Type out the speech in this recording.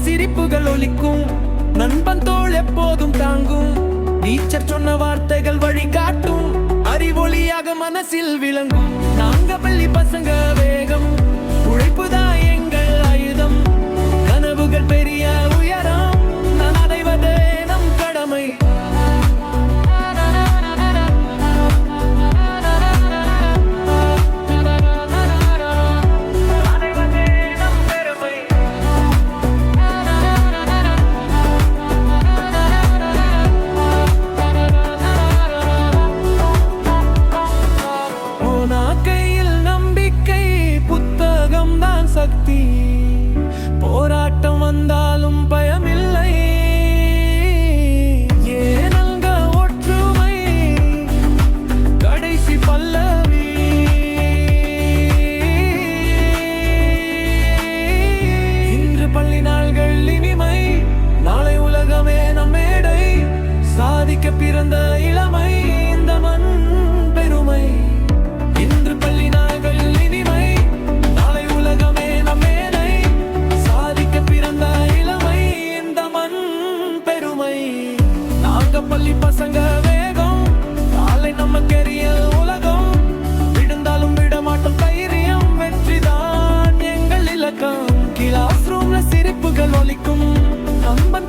சிரிப்புகள் ஒலிக்கும். நண்பன் தோள் எப்போதும் தாங்கும். டீச்சர் சொன்ன வார்த்தைகள் வழிகாட்டும். அறிவொளியாக மனசில் விளங்கும். நாங்க பள்ளி பசங்க வேகம். உழைப்புதான் எங்கள் ஆயுதம். கனவுகள் பெரிய உயரம். நான் அடைவதே நம் கடமை. சக்தி போராட்டம் வந்தாலும் பயமில்லை. ஏனங்க ஒற்றுமை கடைசி பல்லவி. இன்று பள்ளி நாள்கள் இனிமை. நாளை உலகமே நம் மேடை. சாதிக்க பிறந்த இளமை இந்த மண் பெருமை. இன்று பள்ளி நாள்கள் இனிமை. பள்ளி பசங்க வேகம். நாளை நம்ம கெரிய உலகம். விழுந்தாலும் விடமாட்டோம் தைரியம். வெற்றிதான் எங்கள் இலக்கம். கிளாஸ் ரூம்ல சிரிப்புகள் ஒலிக்கும். நண்பன்